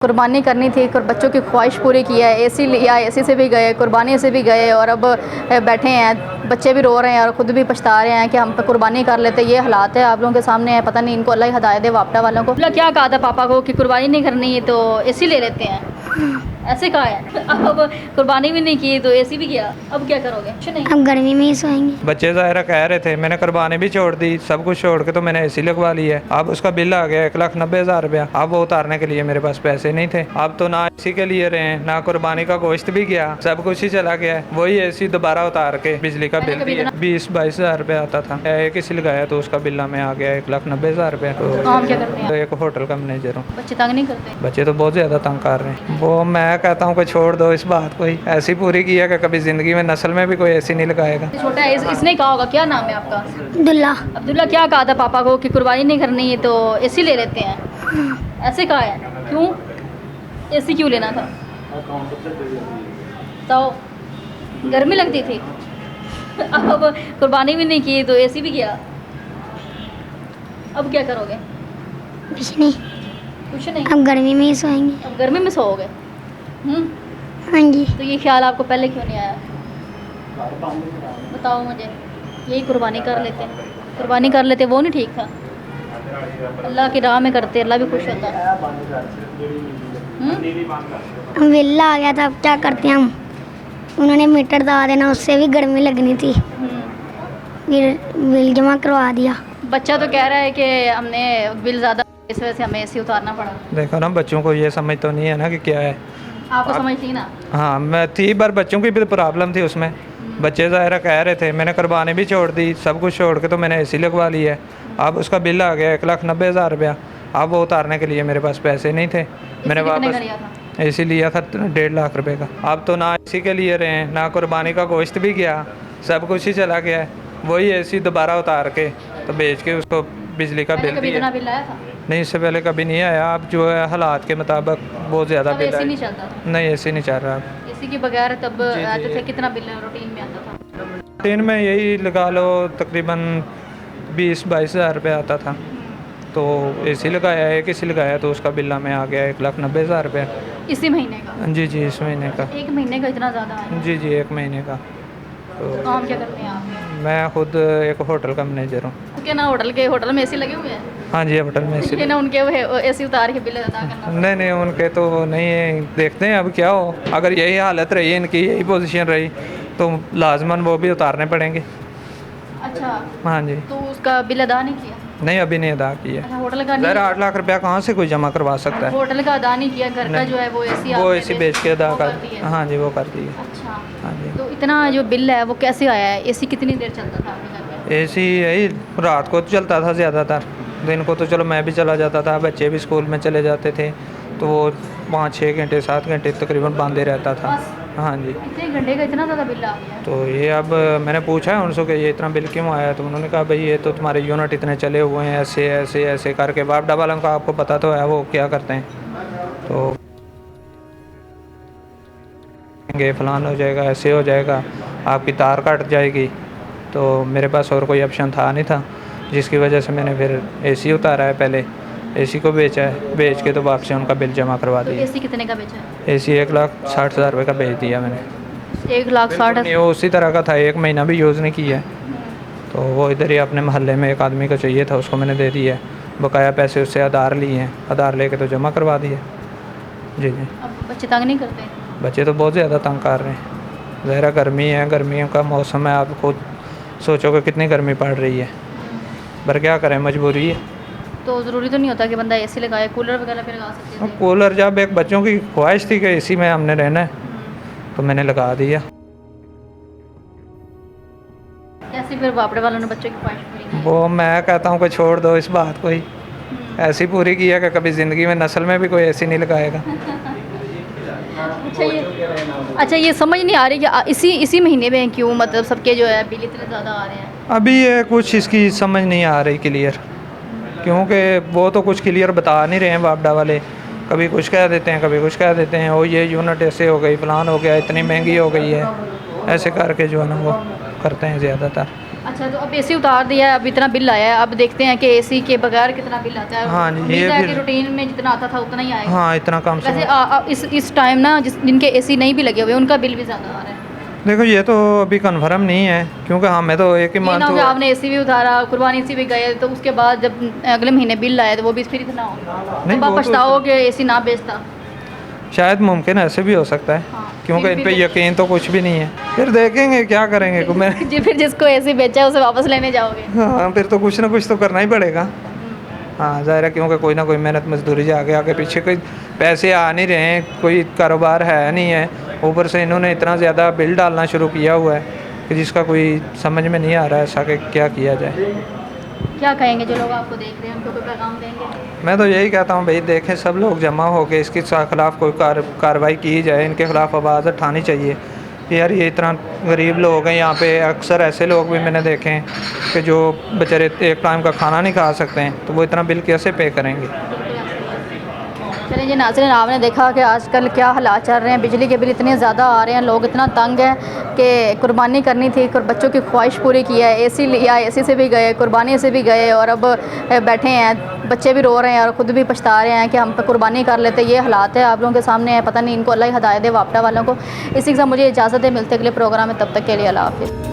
कुर्बानी करनी थी, बच्चों की ख्वाहिश पूरी की है। एसी लिया, एसी से भी गए, कुर्बानी से भी गए और अब बैठे हैं। बच्चे भी रो रहे हैं और ख़ुद भी पछता रहे हैं कि हम कुर्बानी कर लेते। ये हालात है आप लोगों के सामने है। पता नहीं इनको अल्लाह ही हिदायत दे वापडा वालों को। क्या कहा था पापा को कि कुर्बानी नहीं करनी है तो एसी ले लेते हैं, ऐसे कहा है। अब कुर्बानी भी नहीं की तो एसी भी किया, अब क्या करोगे? कुछ नहीं, अब गर्मी में ही सोएंगे। बच्चे ज़ाहिरा कह रहे थे, मैंने कुर्बानी भी छोड़ दी, सब कुछ छोड़ के तो मैंने एसी लगवा ली है। अब उसका बिल आ गया 1,90,000 रुपया। अब वो उतारने के लिए मेरे पास पैसे नहीं थे। अब तो ना एसी के लिए रहे ना कुर्बानी का गोश्त भी गया, सब कुछ ही चला गया। वही एसी दोबारा उतार के बिजली का बिल दिया 20-22 रुपया आता था। एक एसी लगाया तो उसका बिल हमें आ गया 1,90,000 रुपया। तो एक होटल का मैनेजर हूँ। बच्चे तंग नहीं करते? बच्चे तो बहुत ज़्यादा तंग कर रहे हैं। वो मैं कहता हूँ कि छोड़ दो इस बात को ही, ऐसी पूरी की है कि कभी ज़िंदगी में नस्ल में भी कोई ऐसी नहीं लगाएगा। छोटा है, इसने कहा होगा। क्या नाम है आपका? अब्दुल्ला। अब्दुल्ला, क्या कहा था पापा को कि कुर्बानी नहीं करनी है तो एसी ले लेते हैं, ऐसे कहा है। क्यों एसी क्यों लेना था? तो गर्मी लगती थी। अब कुर्बानी भी नहीं की तो एसी भी किया, अब क्या करोगे? कुछ नहीं, कुछ नहीं, अब गर्मी में ही सोएंगे। अब गर्मी में सोओगे? हाँ जी। तो ये ख्याल आपको पहले क्यों नहीं आया? बताओ मुझे। यही कुर्बानी कर लेते, कुर्बानी कर लेते, वो नहीं ठीक था? अल्लाह की राह में करते, अल्लाह भी खुश होता। बिल आ गया था, अब क्या करते हैं हम। उन्होंने मीटर दबा देना, उससे भी गर्मी लगनी थी, फिर बिल जमा करवा दिया। बच्चा तो कह रहा है कि हमने बिल ज़्यादा, इस वजह से हमें एसी उतारना पड़ा। देखो ना, बच्चों को ये समझ तो नहीं है ना कि क्या है। आपको समझ थी ना? हाँ, मैं थी, पर बच्चों की भी प्रॉब्लम थी उसमें। बच्चे ज़ाहिरा कह रहे थे, मैंने कुर्बानी भी छोड़ दी, सब कुछ छोड़ के तो मैंने एसी लगवा ली है। अब उसका बिल आ गया 1,90,000 रुपया। अब वो उतारने के लिए मेरे पास पैसे नहीं थे। मैंने वापस एसी लिया था 1.5 लाख रुपए का। अब तो ना एसी के लिए रहे ना कुर्बानी का गोश्त भी गया, सब कुछ ही चला गया। वही एसी दोबारा उतार के तो बेच के उसको बिजली का बिल दिया। बिल आया था? नहीं, इससे पहले कभी नहीं आया। अब जो है हालात के मुताबिक बहुत ज़्यादा बिल एसी है। नहीं चलता? नहीं, एसी नहीं चल रहा। एसी के बगैर तब आते थे। कितना बिल रूटीन में आता था? रूटीन में यही लगा लो तकरीबन 20-22 हज़ार रुपये आता था। तो एसी लगाया, एक एसी लगाया तो उसका बिल हमें आ गया 1,90,000 रुपये। इसी महीने का? जी जी, इस महीने का। एक महीने का इतना ज़्यादा है? जी जी, एक महीने का। तो काम क्या करते हैं आप? मैं खुद एक होटल का मैनेजर हूँ। क्या ना होटल में एसी लगे हुए हैं? हाँ जी, होटल में एसी। ना उनके एसी उतार के बिल अदा करना? नहीं नहीं, उनके तो नहीं है। देखते हैं अब क्या हो। अगर यही हालत रही, इनकी यही पोजीशन रही तो लाजमन वो भी उतारने पड़ेंगे। अच्छा, हाँ जी। तो उसका बिल अदा नहीं किया? नहीं, अभी नहीं अदा किया। अच्छा, होटल का ज़रा 8 लाख रुपया कहाँ से कोई जमा करवा सकता है? होटल का अदा नहीं किया, घर का जो है वो एसी बेच के अदा कर दिया। हाँ जी, वो कर दिए। अच्छा, हाँ जी। तो इतना जो बिल है वो कैसे आया है? एसी कितनी देर चलता था आपके घर में? एसी यही रात को तो चलता था ज़्यादातर, दिन को तो चलो मैं भी चला जाता था, बच्चे भी स्कूल में चले जाते थे, तो वो 5-6 घंटे 7 घंटे तकरीबन बंद रहता था। हाँ जी। इतने घंटे का इतना ज़्यादा बिल आ गया? तो ये अब मैंने पूछा है उनसे कि ये इतना बिल क्यों आया, तो उन्होंने कहा भाई ये तो तुम्हारे यूनिट इतने चले हुए हैं, ऐसे ऐसे ऐसे करके। वापडा वालों का आपको पता तो है वो क्या करते हैं। तो फलान हो जाएगा, ऐसे हो जाएगा, आपकी तार कट जाएगी। तो मेरे पास और कोई ऑप्शन था नहीं था, जिसकी वजह से मैंने फिर एसी उतारा है। पहले एसी को बेचा है, बेच के तो वापसी उनका बिल जमा करवा दिया। एसी कितने का बेचा है? एसी 1,60,000 रुपये का बेच दिया मैंने। 1,60,000? वो उसी तरह का था, 1 महीना भी यूज़ नहीं किया। तो वो इधर ही अपने मोहल्ले में एक आदमी को चाहिए था, उसको मैंने दे दिया। बकाया पैसे उससे आधार लिए हैं, आधार लेके तो जमा करवा दिए। जी जी। अब बच्चे तंग नहीं करते? बच्चे तो बहुत ज़्यादा तंग कर रहे हैं। ज़ाहिरा गर्मी है, गर्मियों का मौसम है, आप खुद सोचो कि कितनी गर्मी पड़ रही है, पर क्या करें, मजबूरी है। तो ज़रूरी तो नहीं होता कि बंदा एसी लगाए, कूलर वगैरह पे लगा सकते थे? कूलर, जब एक बच्चों की ख्वाहिश थी कि एसी में हमने रहना है तो मैंने लगा दिया। कैसे फिर वापडे वालों ने बच्चों की ख्वाहिश पूरी की? वो मैं कहता हूँ कि छोड़ दो इस बात को ही, ऐसी पूरी की है कि कभी ज़िंदगी में नस्ल में भी कोई एसी नहीं लगाएगा। अच्छा, ये समझ नहीं आ रही कि इसी महीने में क्यों मतलब सबके जो है बिल इतने ज़्यादा आ रहे हैं? अभी ये कुछ इसकी समझ नहीं आ रही क्लियर, क्योंकि वो तो कुछ क्लियर बता नहीं रहे हैं वापडा वाले। कभी कुछ कह देते हैं, कभी कुछ कह देते हैं, वो ये यूनिट ऐसे हो गई, फलान हो गया, इतनी महंगी हो गई है, ऐसे करके जो है ना वो करते हैं ज़्यादातर। अच्छा, तो अब एसी उतार दिया है, अब इतना बिल आया है, अब देखते हैं कि एसी के बगैर कितना बिल आता है। हाँ जी, उम्मीद ये है फिर- कि रूटीन में जितना आता था उतना ही आएगा। हाँ, इतना कम से वैसे कम। इस टाइम ना जिनके एसी नहीं भी लगे हुए उनका बिल भी ज़्यादा आ रहा है। देखो ये तो अभी कन्फर्म नहीं है, क्योंकि हमें तो एक ही ये ना मंथ हो कि आपने एसी भी उतारा, कुर्बानी से भी गए, तो उसके बाद जब अगले महीने बिल आए तो वो भी फिर इतना हो, नहीं, तो आप वो तो- पछताओ कि एसी ना बेचता। शायद मुमकिन ऐसे भी हो सकता है, हाँ, क्योंकि फिर इन भी पे यकीन तो कुछ भी नहीं है। फिर देखेंगे क्या करेंगे मैं। जी, फिर जिसको एसी बेचा है उसे वापस लेने जाओगे। हाँ, फिर तो कुछ ना कुछ तो करना ही पड़ेगा। हाँ, ज़ाहिर है, क्योंकि कोई ना कोई मेहनत मजदूरी से आगे पीछे कोई पैसे आ नहीं रहे हैं, कोई कारोबार है नहीं है, ऊपर से इन्होंने इतना ज़्यादा बिल डालना शुरू किया हुआ है कि जिसका कोई समझ में नहीं आ रहा है ऐसा कि क्या किया जाए। क्या कहेंगे जो लोग आपको देख रहे हैं, उनको कोई पैगाम देंगे? मैं तो यही कहता हूँ भाई, देखें सब लोग जमा हो के इसके खिलाफ़ कोई कार्रवाई की जाए, इनके खिलाफ़ आवाज़ उठानी चाहिए कि यार ये इतना गरीब लोग हैं यहाँ पे। अक्सर ऐसे लोग भी मैंने देखे हैं कि जो बेचारे एक टाइम का खाना नहीं खा सकते हैं, तो वो इतना बिल कैसे पे करेंगे। चलिए जी नाज़रीन, आपने देखा कि आजकल क्या हालात चल रहे हैं, बिजली के बिल इतने ज़्यादा आ रहे हैं, लोग इतना तंग हैं कि कुर्बानी करनी थी, बच्चों की ख्वाहिश पूरी की है, एसी लिया, एसी से भी गए, कुर्बानी से भी गए, और अब बैठे हैं, बच्चे भी रो रहे हैं और ख़ुद भी पछता रहे हैं कि हम कुर्बानी कर लेते। ये हालात है आप लोगों के सामने है, पता नहीं इनको अल्लाह ही हदायत दे वापडा वालों को। इसी के साथ मुझे इजाज़त है, मिलते अगले प्रोग्राम में, तब तक के लिए अल्लाह हाफ़िज़।